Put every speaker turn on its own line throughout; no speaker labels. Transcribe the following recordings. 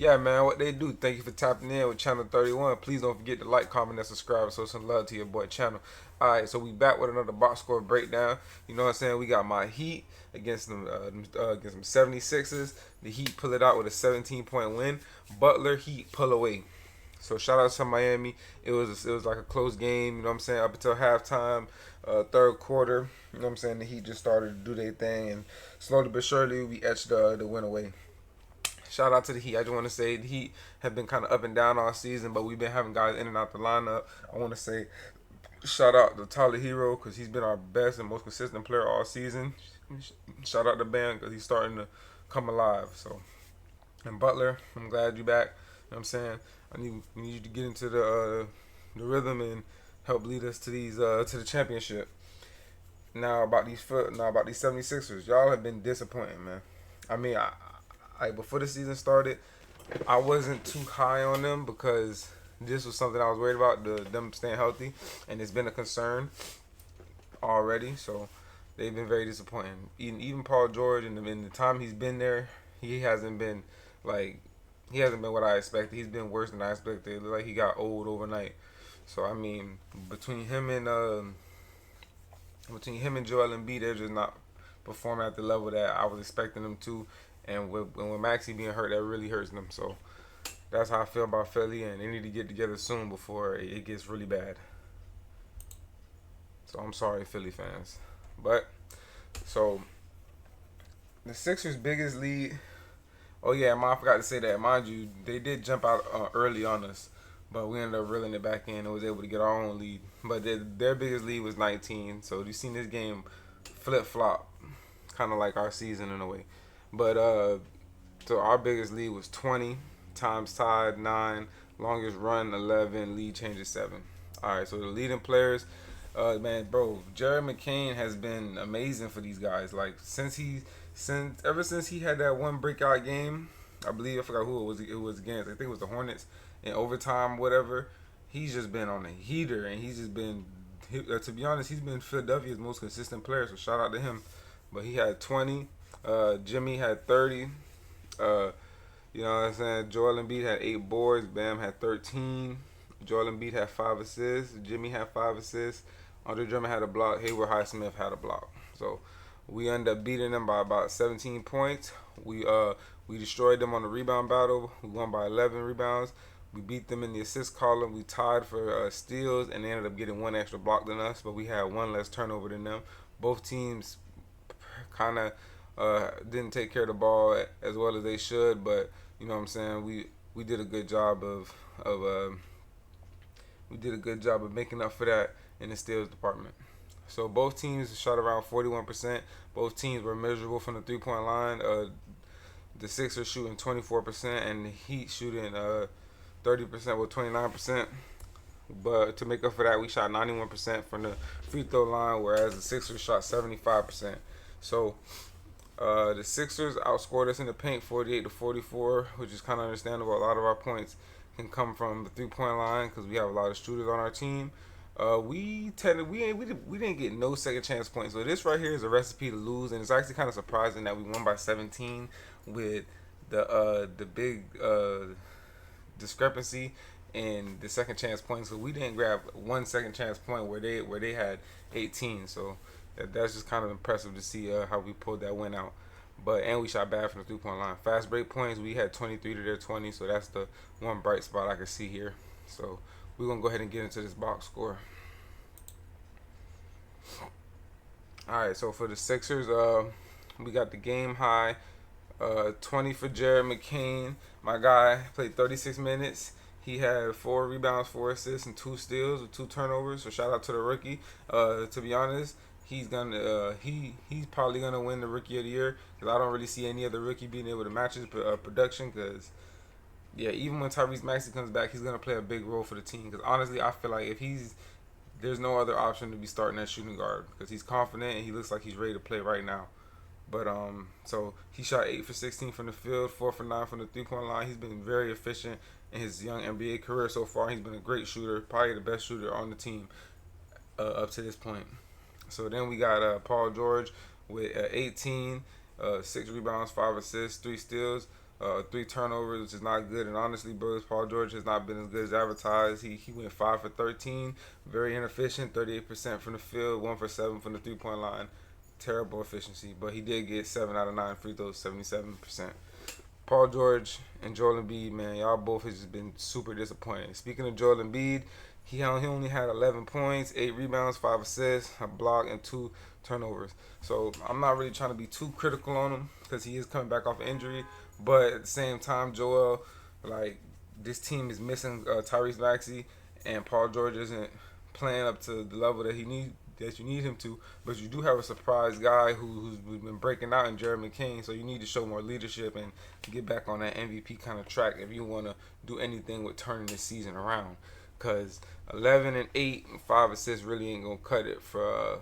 Yeah, man, what they do. Thank you for tapping in with Channel 31. Please don't forget to like, comment, and subscribe. So some love to your boy channel. Alright, so we back with another box score breakdown. You know what I'm saying? We got my Heat against them 76ers. The Heat pull it out with a 17-point win. Butler Heat pull away. So shout out to Miami. It was like a close game, you know what I'm saying, up until halftime, third quarter. You know what I'm saying? The Heat just started to do their thing, and slowly but surely we etched the win away. Shout out to the Heat. I just want to say the Heat have been kind of up and down all season, but we've been having guys in and out the lineup. I want to say shout out to Tyler Hero because he's been our best and most consistent player all season. Shout out to Bam because he's starting to come alive. So, and Butler, I'm glad you're back. You know what I'm saying? We need you to get into the rhythm and help lead us to the championship. Now about these 76ers, y'all have been disappointing, man. I mean, before the season started, I wasn't too high on them because this was something I was worried about, them staying healthy, and it's been a concern already. So they've been very disappointing. Even Paul George, in the time he's been there, he hasn't been like he hasn't been what I expected. He's been worse than I expected. It looked like he got old overnight. So I mean, between him and Joel Embiid, they're just not performing at the level that I was expecting them to. And with Maxey being hurt, that really hurts them. So that's how I feel about Philly, and they need to get together soon before it gets really bad. So I'm sorry, Philly fans. But so the Sixers' biggest lead. Oh yeah, I forgot to say that. Mind you, they did jump out early on us, but we ended up reeling it back in and was able to get our own lead. But their biggest lead was 19. So you've seen this game flip flop, kind of like our season in a way. But so our biggest lead was 20, times tied 9, longest run 11, lead changes 7. All right, so the leading players, man, bro, Jared McCain has been amazing for these guys. Like ever since he had that one breakout game, I forgot who it was against. I think it was the Hornets in overtime, whatever. He's just been on a heater, and he's just been. To be honest, he's been Philadelphia's most consistent player. So shout out to him. But he had 20. Jimmy had 30. You know what I'm saying? Joel Embiid had 8 boards. Bam had 13. Joel Embiid had 5 assists. Jimmy had 5 assists. Andre Drummond had a block. Hayward Highsmith had a block. So we ended up beating them by about 17 points. We destroyed them on the rebound battle. We won by 11 rebounds. We beat them in the assist column. We tied for steals, and they ended up getting one extra block than us, but we had one less turnover than them. Both teams kind of didn't take care of the ball as well as they should, but you know what I'm saying. We did a good job of we did a good job of making up for that in the steals department. So both teams shot around 41%. Both teams were miserable from the 3-point line. The Sixers shooting 24% and the Heat shooting 30% with 29%. But to make up for that, we shot 91% from the free throw line, whereas the Sixers shot 75%. So the Sixers outscored us in the paint 48-44, which is kind of understandable. A lot of our points can come from the 3-point line because we have a lot of shooters on our team. We didn't get no second chance points. So this right here is a recipe to lose, and it's actually kind of surprising that we won by 17 with the big discrepancy in the second chance points. So we didn't grab one second chance point where they had 18. So that's just kind of impressive to see how we pulled that win out. And we shot bad from the 3-point line. Fast break points, we had 23 to their 20, so that's the one bright spot I can see here. So we're going to go ahead and get into this box score. Alright, so for the Sixers, we got the game high, 20 for Jared McCain. My guy played 36 minutes. He had 4 rebounds, 4 assists, and 2 steals with 2 turnovers. So shout out to the rookie. To be honest, he's probably gonna win the Rookie of the Year because I don't really see any other rookie being able to match his production. Because yeah, even when Tyrese Maxey comes back, he's gonna play a big role for the team. Because honestly, I feel like there's no other option to be starting at shooting guard because he's confident and he looks like he's ready to play right now. But so he shot 8 for 16 from the field, 4 for 9 from the 3-point line. He's been very efficient in his young NBA career so far. He's been a great shooter, probably the best shooter on the team up to this point. So then we got Paul George with 18, 6 rebounds, 5 assists, 3 steals. 3 turnovers, which is not good. And honestly, bro, Paul George has not been as good as advertised. He went 5 for 13, very inefficient, 38% from the field, 1 for 7 from the 3-point line. Terrible efficiency, but he did get 7 out of 9 free throws, 77%. Paul George and Joel Embiid, man, y'all both has just been super disappointing. Speaking of Joel Embiid, he only had 11 points, 8 rebounds, 5 assists, a block, and 2 turnovers. So I'm not really trying to be too critical on him because he is coming back off injury. But at the same time, Joel, like, this team is missing Tyrese Maxey, and Paul George isn't playing up to the level that you need him to. But you do have a surprise guy who's been breaking out in Jeremy Kane, so you need to show more leadership and get back on that MVP kind of track if you want to do anything with turning this season around. Because 11 and 8 and 5 assists really ain't gonna cut it for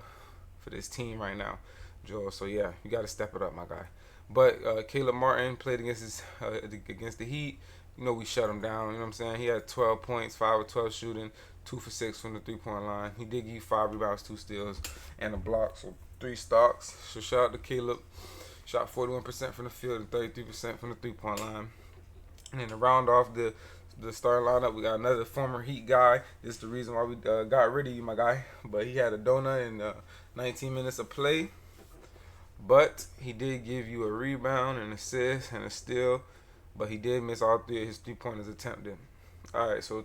this team right now, Joel. So yeah, you got to step it up, my guy. But Caleb Martin played against the Heat. You know, we shut him down. You know what I'm saying? He had 12 points, 5 of 12 shooting, 2 for 6 from the 3-point line. He did give you 5 rebounds, 2 steals, and a block, so 3 stocks. So shout out to Caleb. Shot 41% from the field and 33% from the 3-point line. And then to round off the starting lineup, we got another former Heat guy. This is the reason why we got rid of you, my guy. But he had a donut in 19 minutes of play. But he did give you a rebound, an assist, and a steal. But he did miss all 3 of his 3-pointers attempted. All right, so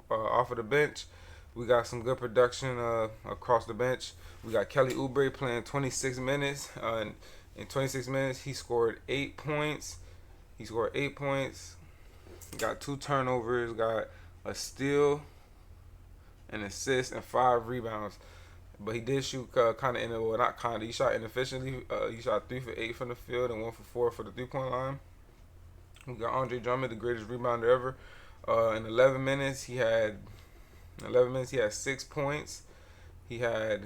off of the bench, we got some good production across the bench. We got Kelly Oubre playing 26 minutes. In 26 minutes, he scored 8 points. Got 2 turnovers, got a steal, an assist, and 5 rebounds. But he did shoot he shot inefficiently. He shot 3 for 8 from the field and 1 for 4 for the 3-point line. We got Andre Drummond, the greatest rebounder ever. In 11 minutes, he had 6 points. He had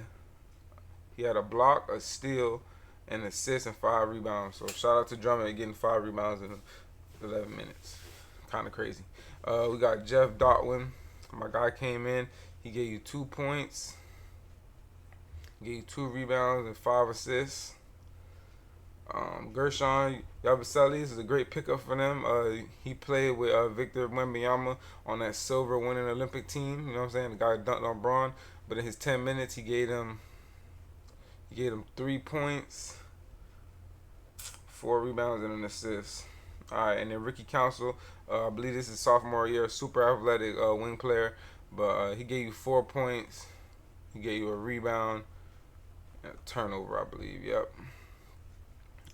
a block, a steal, an assist, and 5 rebounds. So shout out to Drummond getting 5 rebounds in 11 minutes. Kind of crazy. We got Jeff Dotwin. My guy came in. He gave you 2 points. Gave you 2 rebounds and 5 assists. Gershon Yabusele is a great pickup for them. He played with Victor Wembanyama on that silver winning Olympic team. You know what I'm saying? The guy dunked on Braun. But in his 10 minutes, he gave him 3 points, 4 rebounds, and an assist. All right, and then Ricky Council, I believe this is sophomore year, super athletic wing player, but he gave you 4 points. He gave you a rebound and a turnover, I believe. Yep.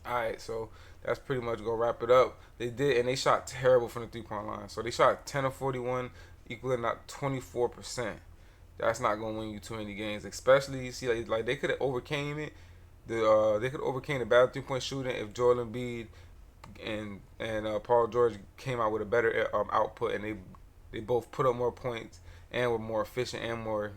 All right, so that's pretty much gonna wrap it up. They shot terrible from the 3-point line. So they shot 10 of 41, equaling not 24%. That's not gonna win you too many games, especially you see like they could have overcame it. They could overcame the bad 3-point shooting if Joel Embiid and Paul George came out with a better output, and they both put up more points and were more efficient and more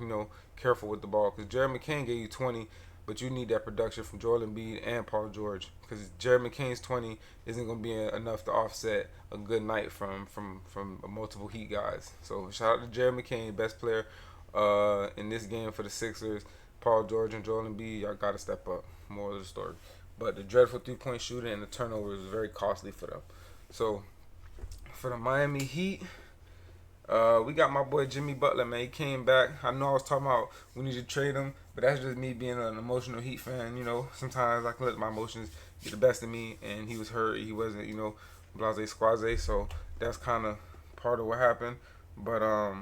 careful with the ball. Because Jared McCain gave you 20, but you need that production from Joel Embiid and Paul George. Because Jared McCain's 20 isn't going to be enough to offset a good night from multiple Heat guys. So shout out to Jared McCain, best player in this game for the Sixers. Paul George and Joel Embiid, y'all got to step up. More of the story. But the dreadful 3-point shooting and the turnovers was very costly for them. So for the Miami Heat, we got my boy Jimmy Butler, man. He came back. I know I was talking about we need to trade him, but that's just me being an emotional Heat fan. Sometimes I can let my emotions get the best of me, and he was hurt. He wasn't, blase squaze. So that's kind of part of what happened. But I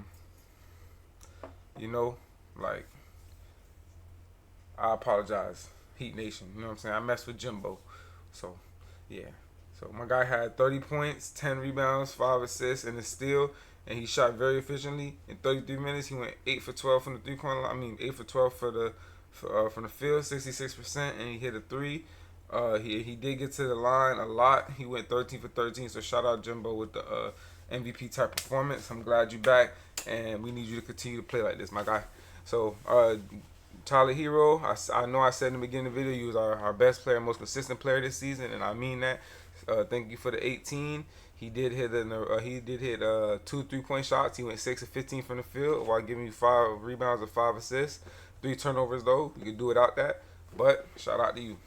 apologize, Heat Nation. You know what I'm saying? I messed with Jimbo. So yeah. So my guy had 30 points, 10 rebounds, 5 assists, and a steal. And he shot very efficiently. In 33 minutes, he went 8 for 12 from the 3-point line. 8 for 12 from the field, 66%, and he hit a 3. He did get to the line a lot. He went 13 for 13. So shout out Jimbo with the MVP type performance. I'm glad you're back, and we need you to continue to play like this, my guy. So Tyler Hero, I know I said in the beginning of the video, you was our best player, most consistent player this season, and I mean that. Thank you for the 18. He did hit 2 3-point shots. He went 6 of 15 from the field while giving you 5 rebounds and 5 assists. 3 turnovers though. You could do without that. But shout out to you.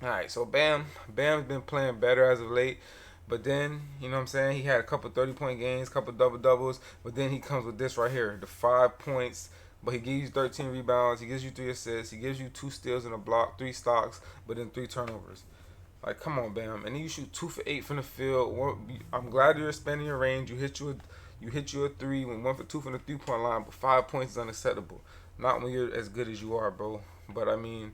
All right, so Bam's been playing better as of late. But then, you know what I'm saying, he had a couple 30-point games, couple double doubles. But then he comes with this right here, the 5 points. But he gives you 13 rebounds. He gives you 3 assists. He gives you 2 steals and a block, 3 stocks, but then 3 turnovers. Like, come on, Bam. And then you shoot 2 for 8 from the field. I'm glad you're expanding your range. You hit you a three, went 1 for 2 from the 3 point line, but 5 points is unacceptable. Not when you're as good as you are, bro. But I mean,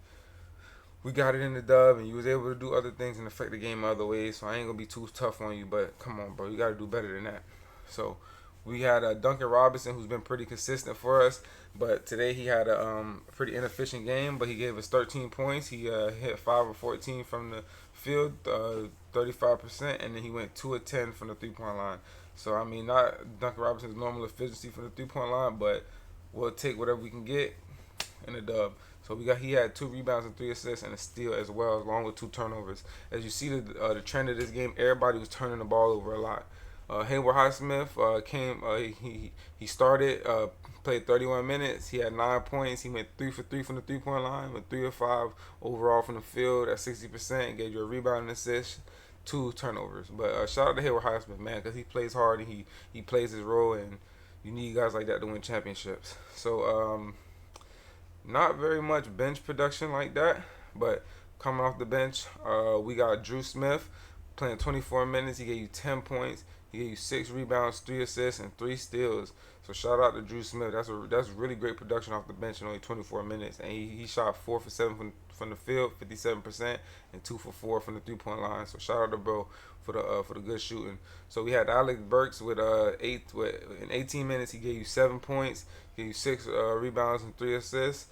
we got it in the dub, and you was able to do other things and affect the game other ways. So I ain't gonna be too tough on you, but come on, bro, you got to do better than that. So we had Duncan Robinson, who's been pretty consistent for us, but today he had a pretty inefficient game. But he gave us 13 points. He hit 5 of 14 from the field, 35%, and then he went 2 of 10 from the 3 point line. So I mean, not Duncan Robinson's normal efficiency from the 3 point line, but we'll take whatever we can get in the dub. So he had 2 rebounds and 3 assists and a steal as well, along with 2 turnovers. As you see the trend of this game, everybody was turning the ball over a lot. Hayward Highsmith he started, played 31 minutes. He had 9 points. He went 3 for 3 from the 3 point line, with 3 of 5 overall from the field at 60%. Gave you a rebound and assist, 2 turnovers. But shout out to Hayward Highsmith, man, because he plays hard and he plays his role, and you need guys like that to win championships. So not very much bench production like that, but coming off the bench, we got Drew Smith playing 24 minutes. He gave you 10 points. He gave you 6 rebounds, 3 assists, and 3 steals. So shout out to Drew Smith. That's really great production off the bench in only 24 minutes. And he shot 4 for 7 from the field, 57%, and 2 for 4 from the 3 point line. So shout out to bro for the good shooting. So we had Alex Burks with in 18 minutes. He gave you 7 points. He gave you 6 rebounds and 3 assists.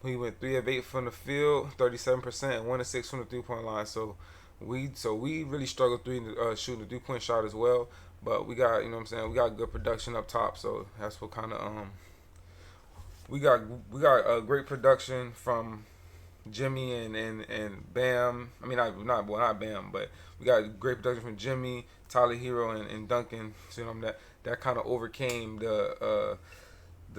He went 3 of 8 from the field, 37%, and 1 of 6 from the 3 point line. So we really struggled shooting the 3 point shot as well. But we got, you know what I'm saying, we got good production up top. So that's what kind of we got great production from Jimmy and Bam. I mean, not Bam, but we got great production from Jimmy, Tyler Hero, and Duncan. So, you know, that kind of overcame the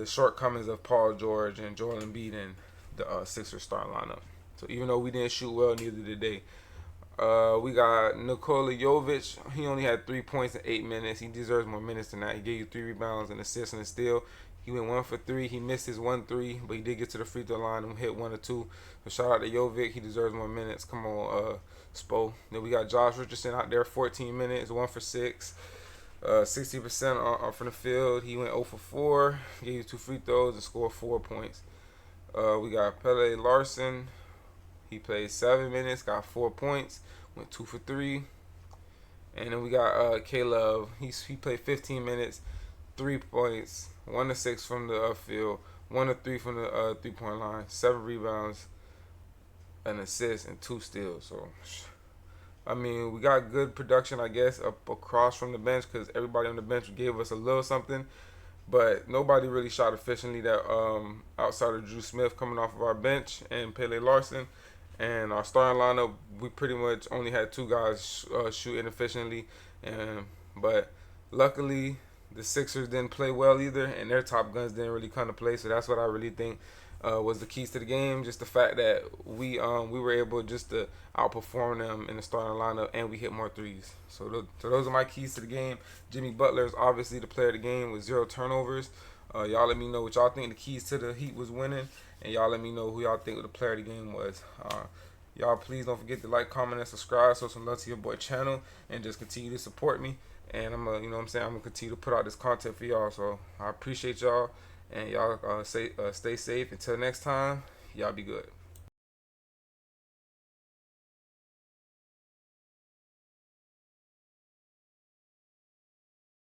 shortcomings of Paul George and Joel Embiid and the Sixers starting lineup. So even though we didn't shoot well, neither did they. We got Nikola Jovic. He only had 3 points in 8 minutes. He deserves more minutes than that. He gave you 3 rebounds, an assist, and a steal. He went 1 for 3. He missed his 1 3, but he did get to the free throw line and hit 1 or 2. So shout out to Jovic. He deserves more minutes. Come on, Spo. Then we got Josh Richardson out there, 14 minutes, 1 for 6. 60% from the field. He went 0 for 4. Gave you 2 free throws and scored 4 points. We got Pele Larson. He played 7 minutes, got 4 points, went 2 for 3. And then we got K-Love. He played 15 minutes, 3 points, 1 of 6 from the field, 1 of 3 from the 3 point line, 7 rebounds, an assist, and 2 steals. So, I mean, we got good production, I guess, up across from the bench, because everybody on the bench gave us a little something. But nobody really shot efficiently outside of Drew Smith coming off of our bench and Pele Larson. And our starting lineup, we pretty much only had 2 guys shoot inefficiently. But luckily, the Sixers didn't play well either, and their top guns didn't really come to play. So that's what I really think was the keys to the game. Just the fact that we were able just to outperform them in the starting lineup, and we hit more threes. So those are my keys to the game. Jimmy Butler is obviously the player of the game with 0 turnovers. Y'all let me know what y'all think the keys to the Heat was winning, and y'all let me know who y'all think the player of the game was. Y'all please don't forget to like, comment, and subscribe. So some love to your boy channel, and just continue to support me. And I'm gonna continue to put out this content for y'all. So I appreciate y'all, and y'all stay safe. Until next time, y'all be good.